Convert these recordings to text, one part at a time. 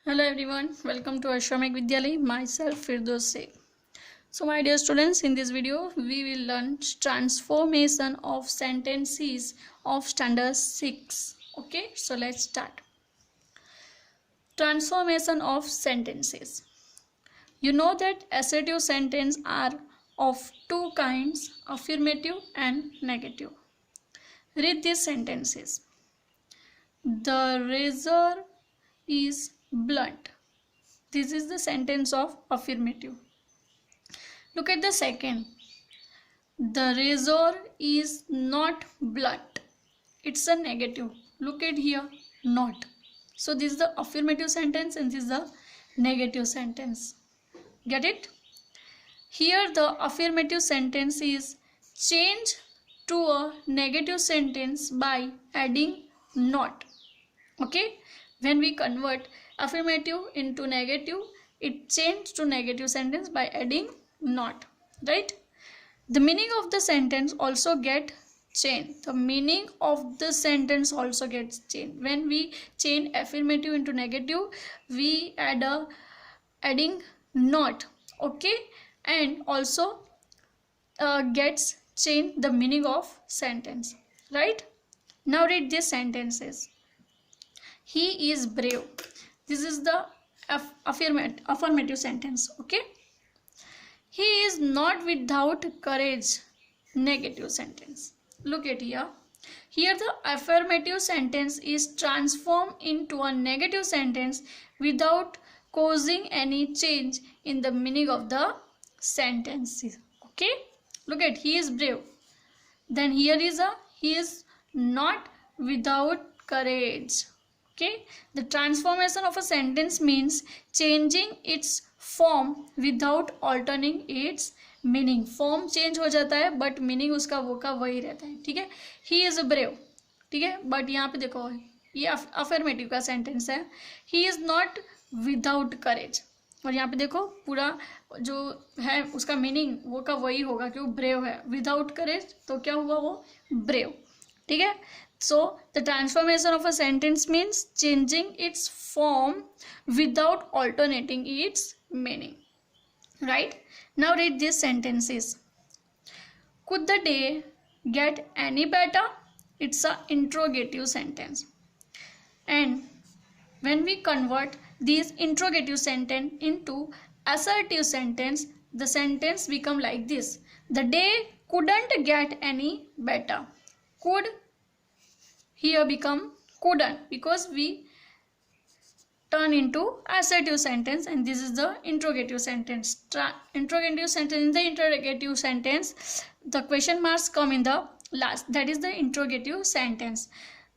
Hello everyone, welcome to Ashramik Vidyalay. Myself Firdos Sheikh. So my dear students, in this video we will learn transformation of sentences of standard 6. Okay, so let's start. Transformation of sentences. You know that assertive sentences are of two kinds, affirmative and negative. Read these sentences. The razor is blunt. This is the sentence of affirmative. Look at the second. The razor is not blunt. It's a negative. Look at here, not. So this is the affirmative sentence and this is the negative sentence. Get it? Here the affirmative sentence is changed to a negative sentence by adding not. Okay? When we convert affirmative into negative, it changed to negative sentence by adding not. Right? The meaning of the sentence also get changed. The meaning of the sentence also gets changed. When we change affirmative into negative, we adding not. Okay? And also gets changed the meaning of sentence. Right? Now read these sentences. He is brave. This is the affirmative sentence. Okay? He is not without courage. Negative sentence. Look at here. Here the affirmative sentence is transformed into a negative sentence without causing any change in the meaning of the sentence. Okay? Look at he is brave. Then here is he is not without courage. Okay? The transformation of a sentence means changing its form without altering it's meaning. Form change हो जाता है but meaning उसका वो का वही रहता है. ठीक है. He is brave. ठीक है. बट यहाँ पे देखो ये अफर्मेटिव का सेंटेंस है. ही इज नॉट विदाउट करेज. और यहाँ पे देखो पूरा जो है उसका मीनिंग वो का वही होगा कि वो ब्रेव है. विदाउट करेज तो क्या हुआ वो ब्रेव. ठीक है. So the transformation of a sentence means changing its form without alternating its meaning. Right? Now read these sentences. Could the day get any better? It's a interrogative sentence. And when we convert these interrogative sentence into assertive sentence, the sentence become like this. The day couldn't get any better. Could here become couldn't because we turn into assertive sentence and this is the interrogative sentence. Interrogative sentence. In the interrogative sentence the question marks come in the last. That is the interrogative sentence.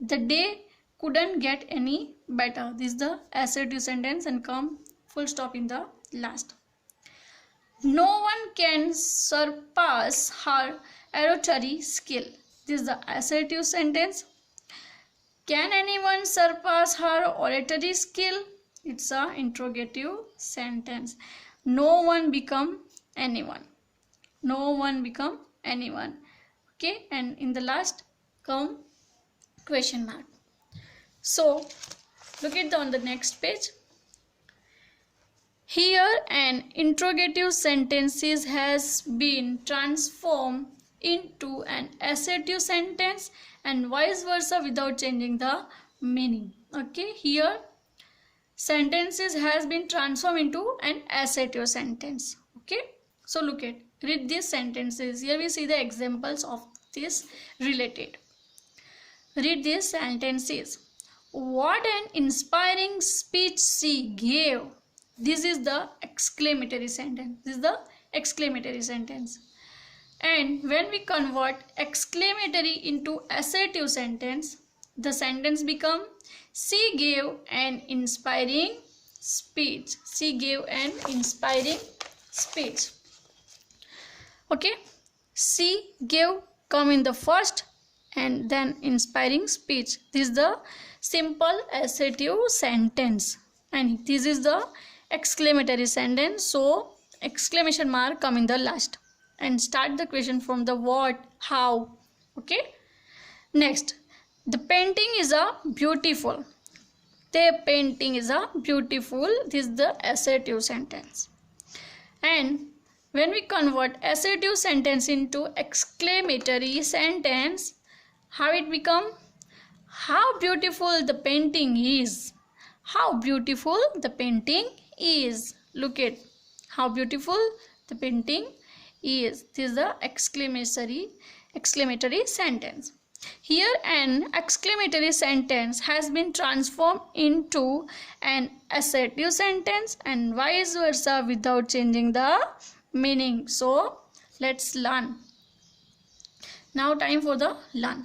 The day couldn't get any better. This is the assertive sentence and come full stop in the last. No one can surpass her oratory skill. This is the assertive sentence. Can anyone surpass her oratory skill? It's a interrogative sentence. No one become anyone. No one become anyone. Okay, and in the last come question mark. So look at on the next page. Here an interrogative sentence has been transformed into an assertive sentence and vice versa without changing the meaning. Okay, here sentences has been transformed into an assertive sentence. Okay, so look at read these sentences. Here we see the examples of this related. Read these sentences. What an inspiring speech she gave. This is the exclamatory sentence. This is the exclamatory sentence. And when we convert exclamatory into assertive sentence, the sentence become she gave an inspiring speech. She gave an inspiring speech. Okay, she gave come in the first and then inspiring speech. This is the simple assertive sentence and this is the exclamatory sentence. So exclamation mark come in the last. And start the question from the what, how. Okay. Next, the painting is a beautiful. The painting is a beautiful. This is the assertive sentence. And when we convert assertive sentence into exclamatory sentence, how it become? How beautiful the painting is. How beautiful the painting is. Look at how beautiful the painting is. This is the exclamatory sentence. Here an exclamatory sentence has been transformed into an assertive sentence and vice versa without changing the meaning. So let's learn. Now time for the learn.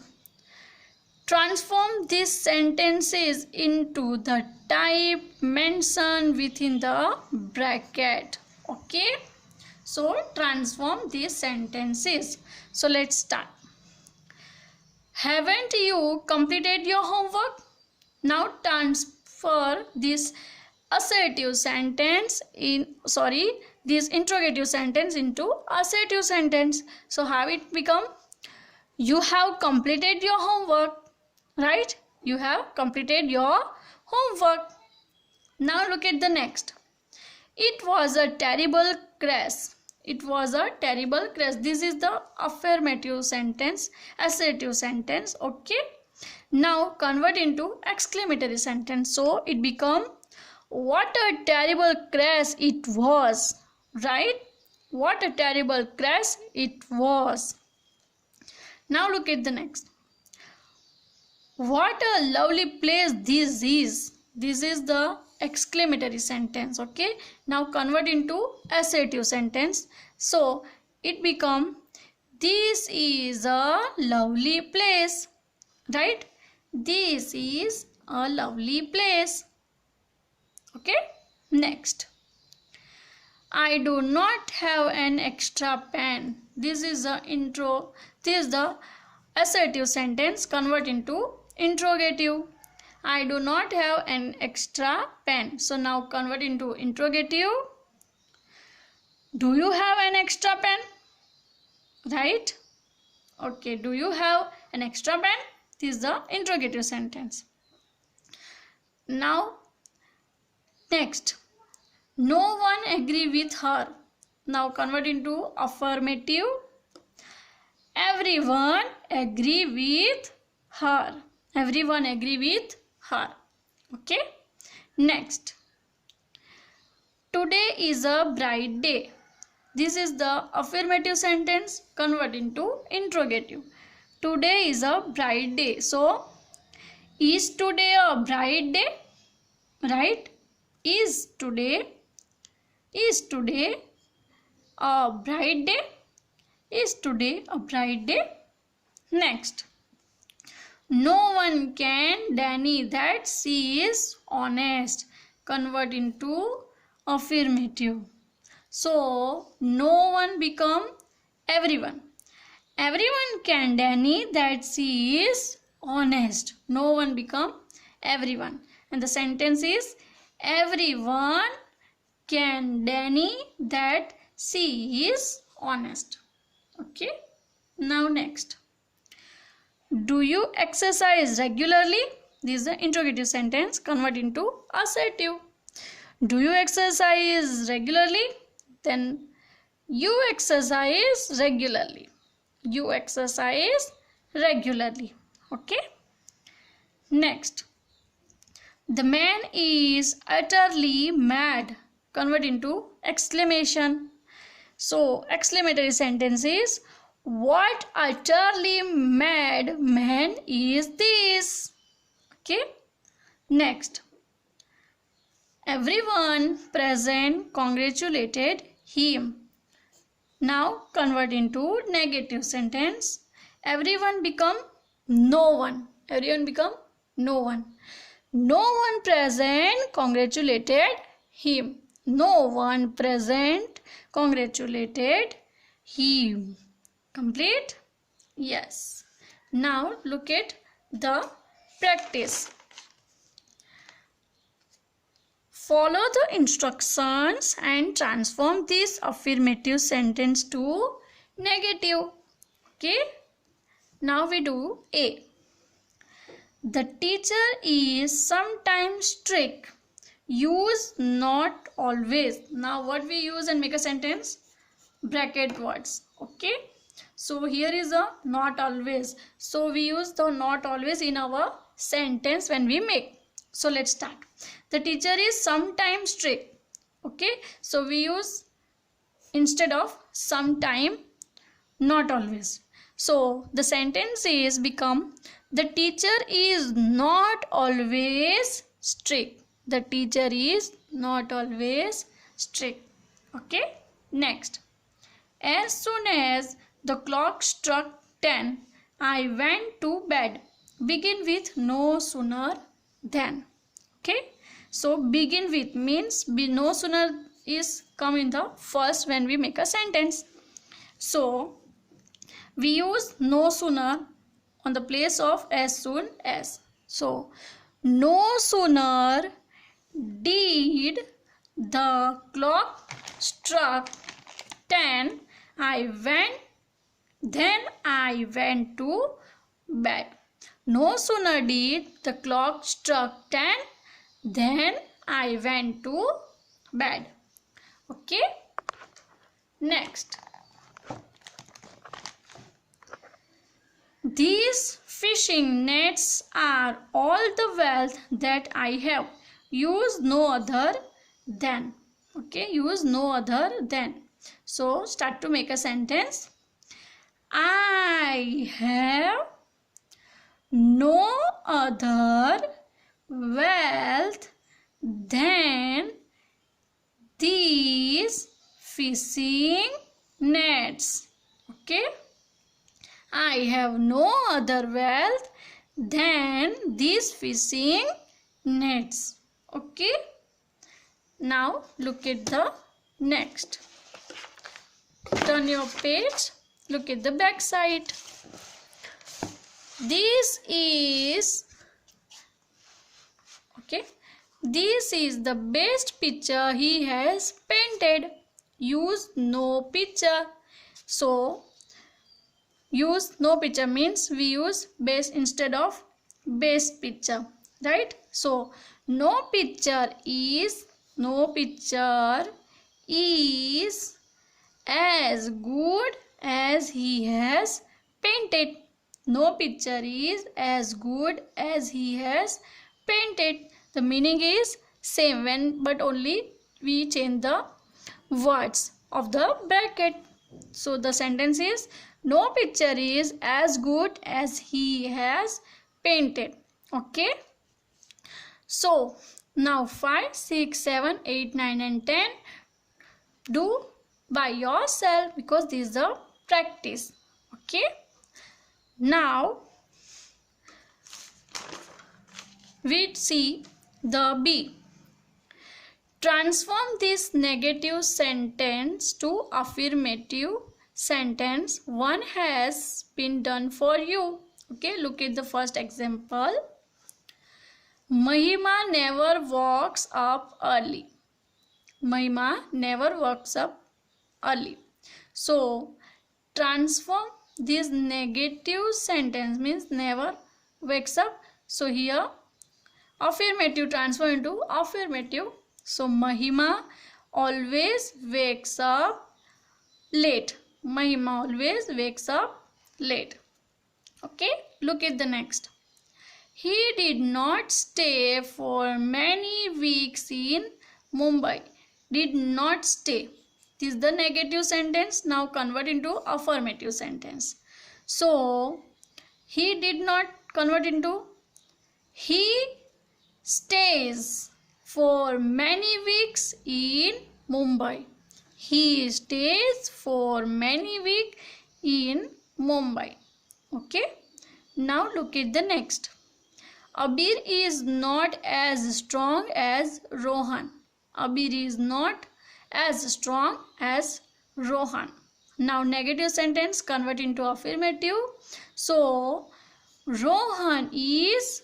Transform these sentences into the type mentioned within the bracket. Okay. So transform these sentences. So let's start. Haven't you completed your homework? Now transfer this assertive sentence this interrogative sentence into assertive sentence. So how it become? You have completed your homework, right? You have completed your homework. Now look at the next. It was a terrible crash. It was a terrible crash. This is the affirmative sentence, assertive sentence. Okay. Now convert into exclamatory sentence. So it become, what a terrible crash it was. Right? What a terrible crash it was. Now look at the next. What a lovely place this is. This is the exclamatory sentence. Okay. Now convert into assertive sentence. So it become, this is a lovely place. Right? This is a lovely place. Okay. Next. I do not have an extra pen. This is the intro. This is the assertive sentence. Convert into interrogative. I do not have an extra pen. So now convert into interrogative. Do you have an extra pen? Right? Okay. Do you have an extra pen? This is the interrogative sentence. Now next. No one agree with her. Now convert into affirmative. Everyone agree with her. Everyone agree with her. Okay. Next. Today is a bright day. This is the affirmative sentence. Convert into interrogative. Today is a bright day. So, is today a bright day? Right? Is today a bright day? Is today a bright day? Next. No one can deny that she is honest. Convert into affirmative. So, no one become everyone. Everyone can deny that she is honest. No one become everyone. And the sentence is, everyone can deny that she is honest. Okay. Now next. Do you exercise regularly? This is the interrogative sentence. Convert into assertive. Do you exercise regularly? Then you exercise regularly. You exercise regularly. Okay. Next. The man is utterly mad. Convert into exclamation. So exclamatory sentence is, what utterly mad man is this? Okay. Next. Everyone present congratulated him. Now convert into negative sentence. Everyone become no one. Everyone become no one. No one present congratulated him. No one present congratulated him. Complete? Yes. Now look at the practice. Follow the instructions and transform this affirmative sentence to negative. Okay. Now we do A. The teacher is sometimes strict. Use not always. Now what we use and make a sentence? Bracket words. Okay. So here is a not always. So we use the not always in our sentence when we make. So let's start. The teacher is sometimes strict. Okay. So we use instead of sometime not always. So the sentence is become the teacher is not always strict. The teacher is not always strict. Okay. Next. As soon as the clock struck 10, I went to bed. Begin with no sooner than. Okay. So begin with means no sooner is come in the first when we make a sentence. So we use no sooner on the place of as soon as. So no sooner did the clock struck 10, then I went to bed. No sooner did the clock struck 10, then I went to bed. Okay. Next. These fishing nets are all the wealth that I have. Use no other than. Okay. Use no other than. So start to make a sentence. I have no other wealth than these fishing nets. Okay. I have no other wealth than these fishing nets. Okay. Now look at the next. Turn your page. Look at the back side. This is the best picture he has painted. Use no picture. So use no picture means we use best instead of best picture, right? So no picture is as good as he has painted. No picture is as good as he has painted. The meaning is same when but only we change the words of the bracket. So the sentence is no picture is as good as he has painted. Okay. So now 5, 6, 7, 8, 9 and 10 do by yourself because this is the practice. Okay. Now we see the B. Transform this negative sentence to affirmative sentence. One has been done for you. Okay, look at the first example. Mahima never walks up early. Mahima never walks up early. So transform this negative sentence means never wakes up. So here affirmative transform into affirmative. So Mahima always wakes up late. Mahima always wakes up late. Okay, look at the next. He did not stay for many weeks in Mumbai. Did not stay. This is the negative sentence. Now convert into affirmative sentence. So he did not convert into he stays for many weeks in Mumbai. He stays for many weeks in Mumbai. Okay. Now look at the next. Abir is not as strong as Rohan. Abir is not as strong as Rohan. Now negative sentence convert into affirmative. So Rohan is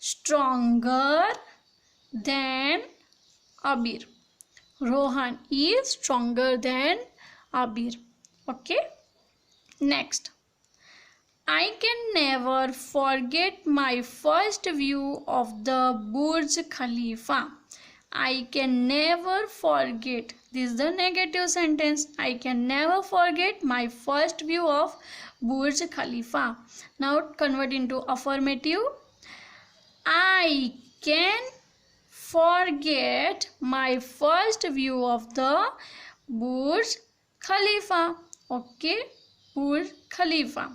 stronger than Abir. Rohan is stronger than Abir. Okay. Next. I can never forget my first view of the Burj Khalifa. I can never forget. This is the negative sentence. I can never forget my first view of Burj Khalifa. Now convert into affirmative. I can forget my first view of the Burj Khalifa. Okay, Burj Khalifa.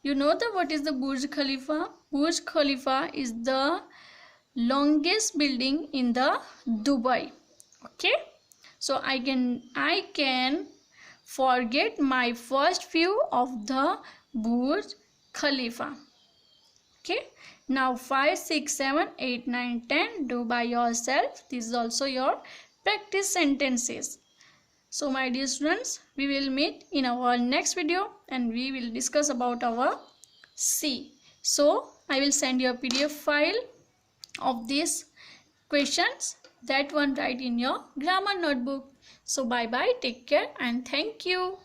You know what is the Burj Khalifa? Burj Khalifa is the longest building in the Dubai. Okay, so I can forget my first view of the Burj Khalifa. Okay, now 5, 6, 7, 8, 9, 10 do by yourself. This is also your practice sentences. So my dear students, we will meet in our next video and we will discuss about our C. So I will send you a PDF file of these questions. That one write in your grammar notebook. So bye bye, take care and thank you.